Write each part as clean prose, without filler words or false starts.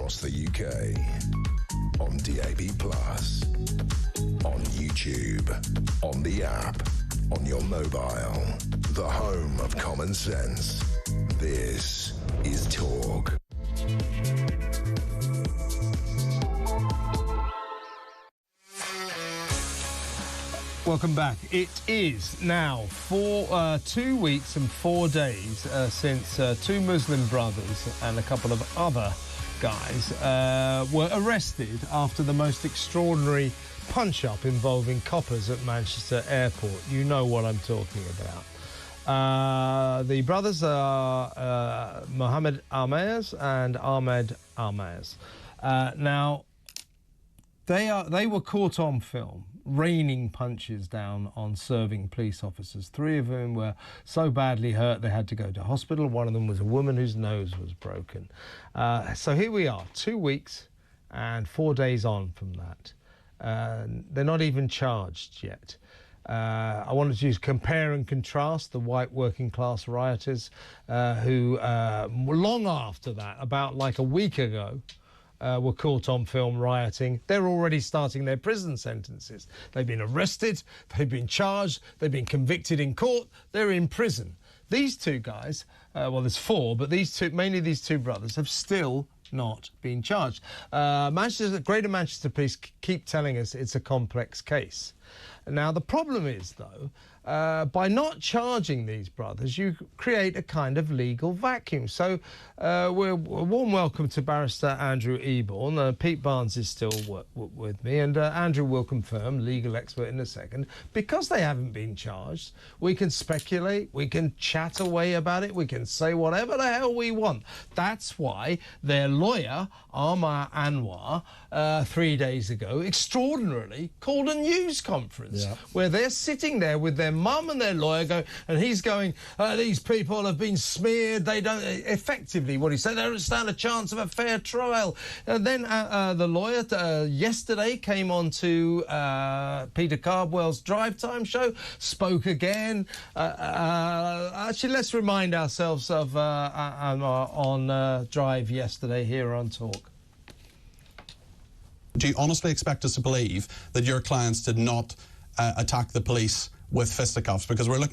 across the UK. On DAB+, on YouTube, on the app, on your mobile. The home of common sense. This is Talk. Welcome back. It is now 2 weeks and 4 days since two Muslim brothers and a couple of other guys were arrested after the most extraordinary punch-up involving coppers at Manchester Airport. You know what I'm talking about. The brothers are Muhammad Amaaz and Aamer Anwar. Now, they were caught on film raining punches down on serving police officers. Three of whom were so badly hurt they had to go to hospital. One of them was a woman whose nose was broken. So here we are, 2 weeks and 4 days on from that. They're not even charged yet. I wanted to compare and contrast the white working class rioters who, long after that, about like a week ago, were caught on film rioting. They're already starting their prison sentences. They've been arrested, they've been charged, they've been convicted in court, they're in prison. These two guys, well, there's four, but mainly these two brothers, have still not been charged. Greater Manchester Police keep telling us it's a complex case. Now, the problem is, though, by not charging these brothers, you create a kind of legal vacuum. So we're a warm welcome to Barrister Andrew Eborn. Pete Barnes is still with me, and Andrew will confirm, legal expert in a second. Because they haven't been charged, we can speculate, we can chat away about it, we can say whatever the hell we want. That's why their lawyer, Aamer Anwar, 3 days ago, extraordinarily called a news conference where they're sitting there with their mum and their lawyer and he's going, these people have been smeared, they don't, effectively what he said, they don't stand a chance of a fair trial. And then the lawyer yesterday came on to Peter Cardwell's Drive Time show, spoke again. Actually, let's remind ourselves of on Drive yesterday here on Talk. Do you honestly expect us to believe that your clients did not attack the police with fisticuffs? Because I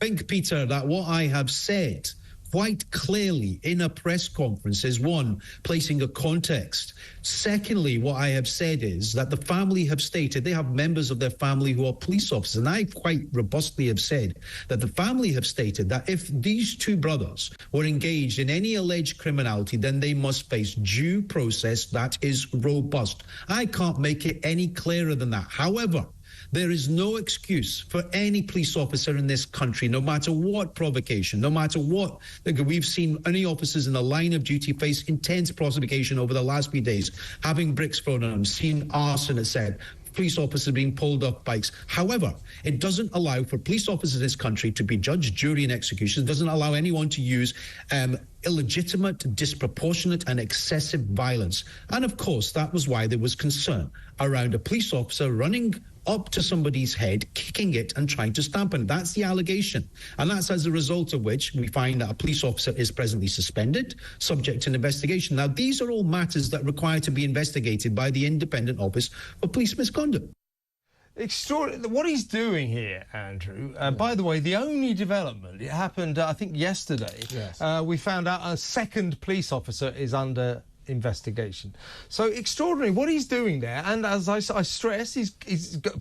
think, Peter, that what I have said quite clearly in a press conference is, one, placing a context. Secondly, what I have said is that the family have stated they have members of their family who are police officers. And I quite robustly have said that the family have stated that if these two brothers were engaged in any alleged criminality, then they must face due process that is robust. I can't make it any clearer than that. However, there is no excuse for any police officer in this country, no matter what provocation, no matter what. We've seen any officers in the line of duty face intense provocation over the last few days, having bricks thrown at them, seen arson, etc. Police officers being pulled off bikes. However, it doesn't allow for police officers in this country to be judge, jury and execution. It doesn't allow anyone to use illegitimate, disproportionate and excessive violence. And of course, that was why there was concern around a police officer running up to somebody's head, kicking it and trying to stamp on it. That's the allegation. And that's as a result of which we find that a police officer is presently suspended, subject to an investigation. Now, these are all matters that require to be investigated by the Independent Office for Police Misconduct. Extraordinary. What he's doing here, Andrew, by the way, the only development, it happened, I think, yesterday. Yes. We found out a second police officer is under investigation. So extraordinary what he's doing there, and as I stress, he's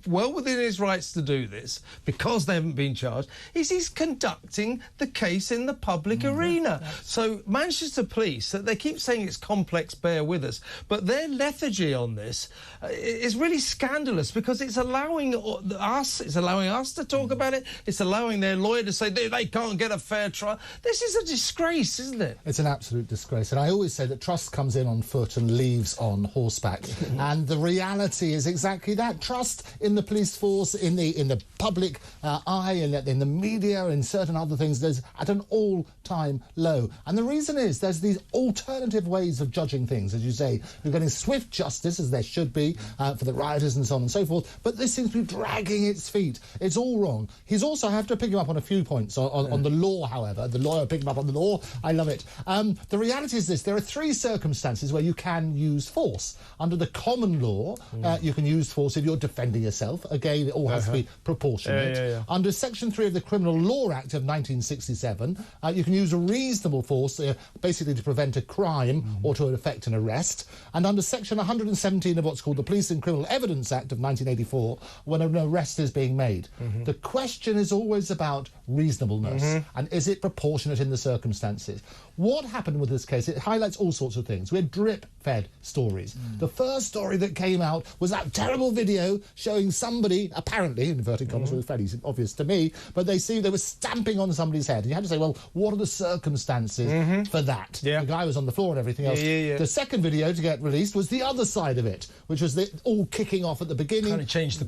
well within his rights to do this because they haven't been charged, he's conducting the case in the public arena. So Manchester Police, they keep saying it's complex, bear with us, but their lethargy on this is really scandalous because it's allowing us to talk about it, it's allowing their lawyer to say they can't get a fair trial. This is a disgrace, isn't it? It's an absolute disgrace, and I always say that trust comes comes in on foot and leaves on horseback. And the reality is exactly that. Trust in the police force, in the public eye, and in the media, and certain other things, is at an all-time low. And the reason is there's these alternative ways of judging things. As you say, you're getting swift justice, as there should be, for the rioters and so on and so forth, but this seems to be dragging its feet. It's all wrong. He's also, I have to pick him up on a few points on the law, however. The lawyer picked him up on the law. I love it. The reality is this. There are three circumstances where you can use force. Under the common law, you can use force if you're defending yourself. Again, it all has to be proportionate. Under Section 3 of the Criminal Law Act of 1967, you can use a reasonable force, basically to prevent a crime or to effect an arrest. And under Section 117 of what's called the Police and Criminal Evidence Act of 1984, when an arrest is being made. The question is always about reasonableness and is it proportionate in the circumstances. What happened with this case? It highlights all sorts of things. We had drip-fed stories. The first story that came out was that terrible video showing somebody, apparently, in inverted commas, it was fairly obvious to me, but they were stamping on somebody's head. And you had to say, well, what are the circumstances for that? The guy was on the floor and everything else. The second video to get released was the other side of it, which was all kicking off at the beginning. Kind of changed the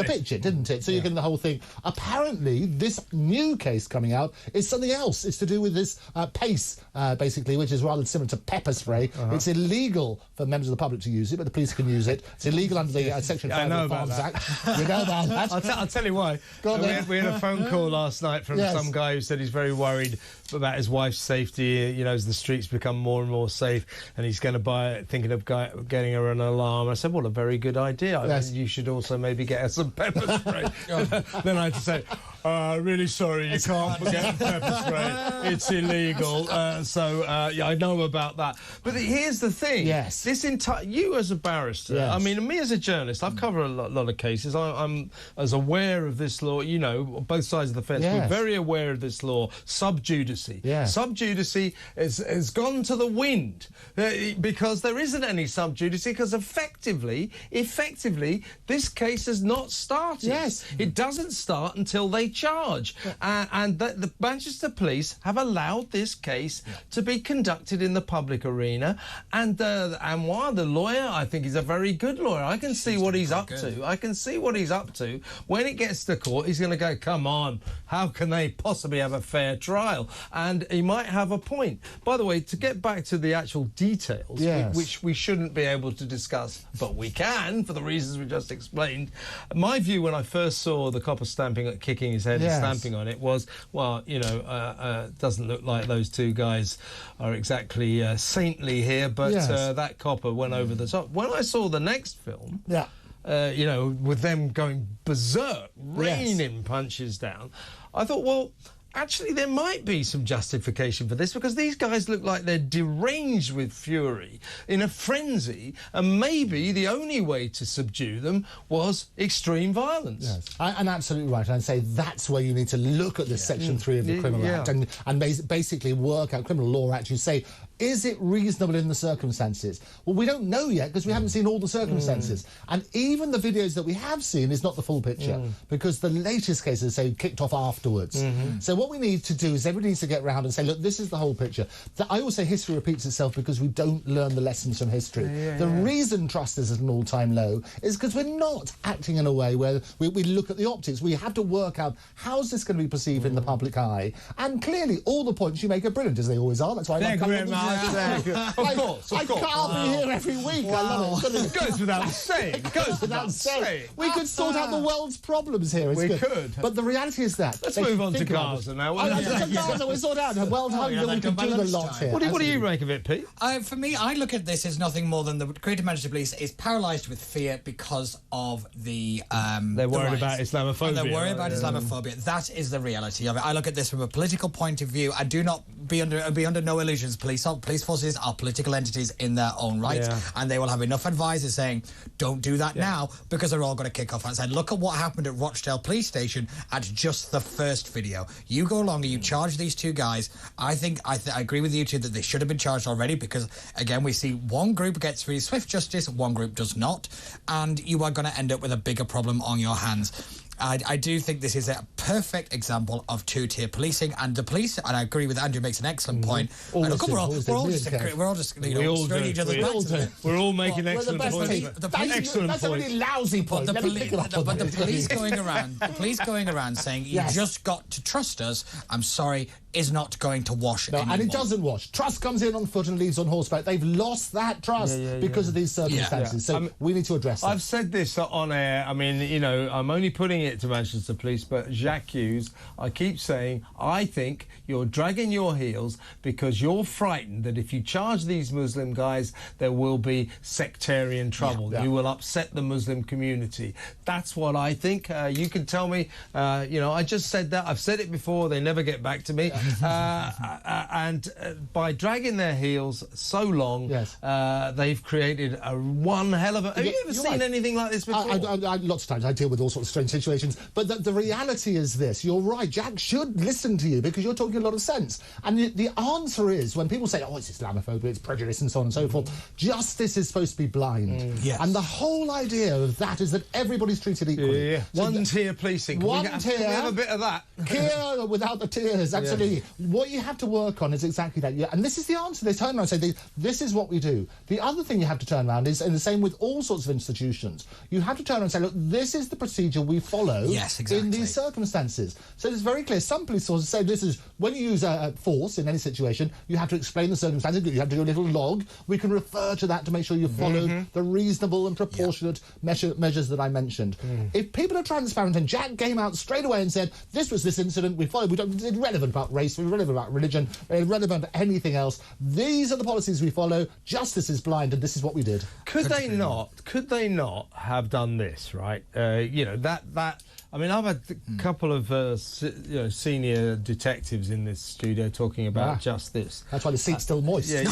picture, didn't it? So you're getting the whole thing. Apparently, this new case coming out is something else. It's to do with this pace, basically, which is rather similar to pepper spray. It's illegal for members of the public to use it, but the police can use it. It's illegal under the Section 5 of the Firearms Act. You know about that? I'll tell you why. We had a phone call last night from some guy who said he's very worried about his wife's safety, you know, as the streets become more and more safe, and he's going to thinking of getting her an alarm. I said, well, a very good idea. I mean, you should also maybe get her some pepper spray. Then I had to say, really sorry, you can't get pepper spray. It's illegal. Yeah, I know about that. But here's the thing. This you as a barrister, I mean, me as a journalist, I've covered a lot of cases. I'm as aware of this law, you know, both sides of the fence. We're very aware of this law. Sub judice. Sub judice has gone to the wind because there isn't any sub judice, because effectively, this case has not started. It doesn't start until they charge. And the Manchester police have allowed this case to be conducted in the public arena. And Anwar, the lawyer, I think he's a very good lawyer. I can see what he's up to. I can see what he's up to. When it gets to court, he's going to go, come on, how can they possibly have a fair trial? And he might have a point. By the way, to get back to the actual details, which we shouldn't be able to discuss, but we can, for the reasons we just explained, my view when I first saw the copper kicking his head and stamping on it was, well, you know, doesn't look like those two guys are exactly saintly here, but that copper went over the top. When I saw the next film, you know, with them going berserk, raining punches down, I thought, well, actually, there might be some justification for this, because these guys look like they're deranged with fury, in a frenzy, and maybe the only way to subdue them was extreme violence. And absolutely right. And I'd say that's where you need to look at this Section 3 of the Criminal Act and basically work out, Criminal Law Act, you say, is it reasonable in the circumstances? Well, we don't know yet, because we haven't seen all the circumstances. And even the videos that we have seen is not the full picture, because the latest cases, say, kicked off afterwards. So what we need to do is everybody needs to get round and say, look, this is the whole picture. I always say history repeats itself because we don't learn the lessons from history. The reason trust is at an all-time low is because we're not acting in a way where we look at the optics. We have to work out, how's this going to be perceived in the public eye? And clearly, all the points you make are brilliant, as they always are. That's why I love Of course. I can't be here every week. I love it. It goes without saying. We could sort out the world's problems here. We could. But the reality is that. Let's move on to Gaza now. Gaza, we sort out. Well done, we can do the lot here. What do you make of it, Pete? For me, I look at this as nothing more than the Greater Manchester Police is paralysed with fear because of the they're worried about Islamophobia. And they're worried about Islamophobia. That is the reality of it. I look at this from a political point of view. I do not be under no illusions. Police forces are political entities in their own right, and they will have enough advisors saying, don't do that now, because they're all going to kick off and say, look at what happened at Rochdale Police Station at just the first video. You go along and you charge these two guys. I agree with you two that they should have been charged already, because again, we see one group gets really swift justice, one group does not, and you are going to end up with a bigger problem on your hands. I do think this is a perfect example of two-tier policing, and the police, and I agree with Andrew, makes an excellent point. We're all just throwing each other's backs. We're all making excellent points. That's a really lousy point. But the police going around saying, you just got to trust us, I'm sorry, is not going to wash anymore. And it doesn't wash. Trust comes in on foot and leaves on horseback. They've lost that trust because of these circumstances. So we need to address that. I've said this on air. I mean, you know, I'm only putting it to Manchester Police, but Jacques Hughes, I keep saying, I think you're dragging your heels because you're frightened that if you charge these Muslim guys, there will be sectarian trouble. You will upset the Muslim community. That's what I think. You can tell me, you know, I just said that. I've said it before. They never get back to me. And by dragging their heels so long, they've created one hell of a... Have you ever seen anything like this before? Lots of times I deal with all sorts of strange situations, but the reality is this. You're right. Jack should listen to you because you're talking a lot of sense. And the answer is, when people say, oh, it's Islamophobia, it's prejudice and so on and so forth, justice is supposed to be blind. And the whole idea of that is that everybody's treated equally. So one-tier policing. Can we have a bit of that? Here without the tears, absolutely. What you have to work on is exactly that. And this is the answer. They turn around and say, this is what we do. The other thing you have to turn around is, and the same with all sorts of institutions, you have to turn around and say, look, this is the procedure we follow in these circumstances. So it's very clear. Some police sources say this is, when you use force in any situation, you have to explain the circumstances, you have to do a little log. We can refer to that to make sure you follow the reasonable and proportionate measures that I mentioned. If people are transparent, and Jack came out straight away and said, this was this incident, we followed, it's irrelevant about race, it's irrelevant about religion, irrelevant about anything else. These are the policies we follow, justice is blind, and this is what we did. Could they not have done this, right? You know, that I mean, I've had a couple of senior detectives in this studio talking about just this. That's why the seat's still moist. Peter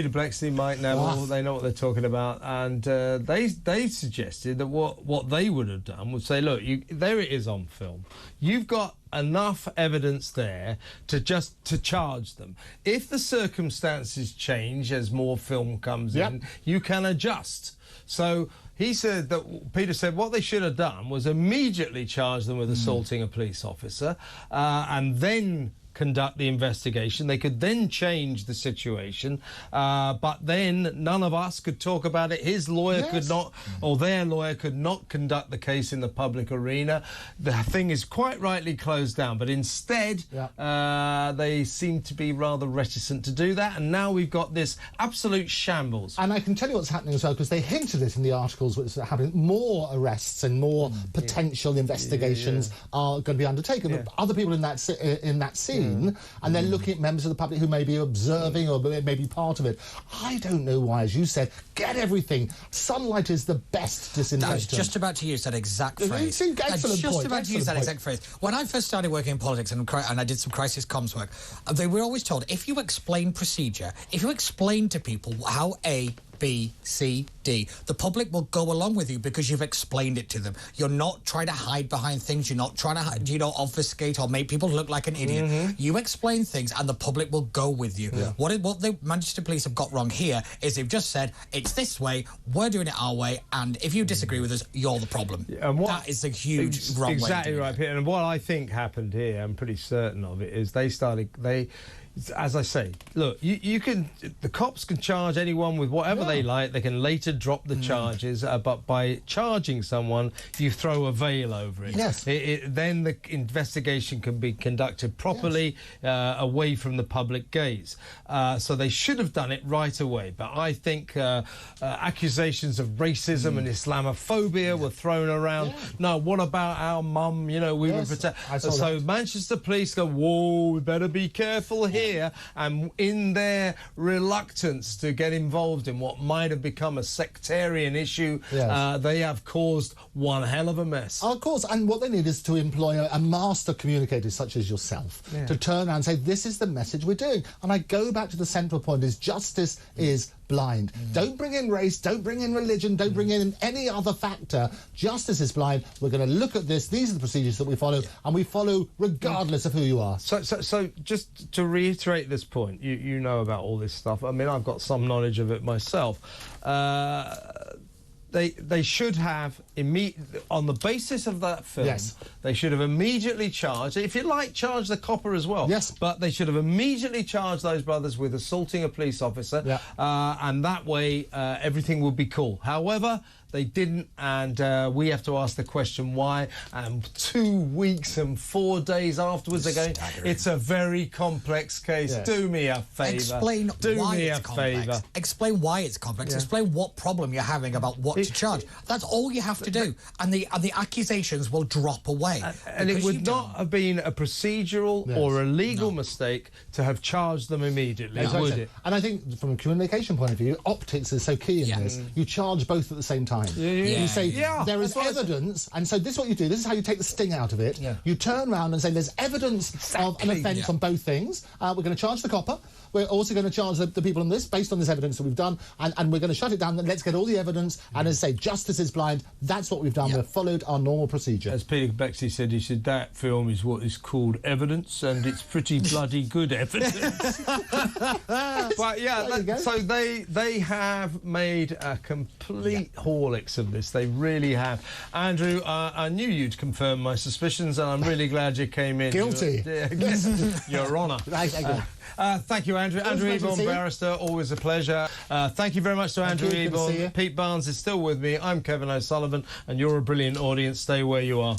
Blexley might know. They know what they're talking about, and they suggested that what they would have done was say, look, there it is on film. You've got enough evidence there to charge them. If the circumstances change as more film comes in, you can adjust. So he said that Peter said what they should have done was immediately charge them with assaulting a police officer, and then conduct the investigation. They could then change the situation, but then none of us could talk about it. His lawyer could not, or their lawyer could not conduct the case in the public arena. The thing is quite rightly closed down, but instead they seem to be rather reticent to do that, and now we've got this absolute shambles. And I can tell you what's happening as well, because they hinted it in the articles which are happening. More arrests and more potential investigations are going to be undertaken. But other people in that scene, and they're looking at members of the public who may be observing or may be part of it. I don't know why, as you said, get everything. Sunlight is the best disinfectant. I was just about to use that exact phrase. Exact phrase. When I first started working in politics and I did some crisis comms work, they were always told, if you explain procedure, if you explain to people how A, B, C, D, the public will go along with you because you've explained it to them. You're not trying to hide behind things. You're not trying to, obfuscate or make people look like an idiot. You explain things and the public will go with you. What the Manchester Police have got wrong here is they've just said, it's this way, we're doing it our way, and if you disagree with us, you're the problem. That is a huge wrong way. Exactly right, Peter. And what I think happened here, I'm pretty certain of it, is they as I say, look, the cops can charge anyone with whatever they like. They can later drop the charges, but by charging someone, you throw a veil over it. Then the investigation can be conducted properly, away from the public gaze. So they should have done it right away. But I think accusations of racism and Islamophobia were thrown around. No, what about our mum? You know, we were protect. So Manchester Police go, whoa, we better be careful here. And in their reluctance to get involved in what might have become a sectarian issue, they have caused one hell of a mess. Of course, and what they need is to employ a master communicator such as yourself to turn around and say, this is the message we're doing. And I go back to the central point, is justice is blind. Don't bring in race, don't bring in religion, don't bring in any other factor. Justice is blind. We're going to look at this. These are the procedures that we follow, and we follow regardless of who you are. So just to reiterate this point, you know about all this stuff. I mean, I've got some knowledge of it myself. They should have on the basis of that film, Yes. they should have immediately charged, if you like, charge the copper as well. Yes. But they should have immediately charged those brothers with assaulting a police officer, and that way everything would be cool. However, they didn't, and we have to ask the question why. And 2 weeks and 4 days afterwards, they're going, it's a very complex case. Yes. Do me a favour. Explain why it's complex. Explain why it's complex. Explain what problem you're having about what to charge. That's all you have to do, and the accusations will drop away. And it would not have been a procedural or a legal mistake to have charged them immediately, would it? And I think from a communication point of view, optics is so key in this. You charge both at the same time. You say there is evidence, and so this is what you do. This is how you take the sting out of it. You turn around and say there's evidence of an offence on both things. We're going to charge the copper. We're also going to charge the people on this based on this evidence that we've done, and we're going to shut it down. And let's get all the evidence. And as I say, justice is blind. That's what we've done. We've followed our normal procedure. As Peter Bexley said, he said that film is what is called evidence, and it's pretty bloody good evidence. But yeah, so they have made a complete Horlicks of this. They really have. Andrew, I knew you'd confirm my suspicions, and I'm really glad you came in. Guilty. Your Honour. Thank you, Andrew. Andrew Eborn, Barrister, always a pleasure. Thank you very much to Andrew Eborn. Pete Barnes is still with me. I'm Kevin O'Sullivan, and you're a brilliant audience. Stay where you are.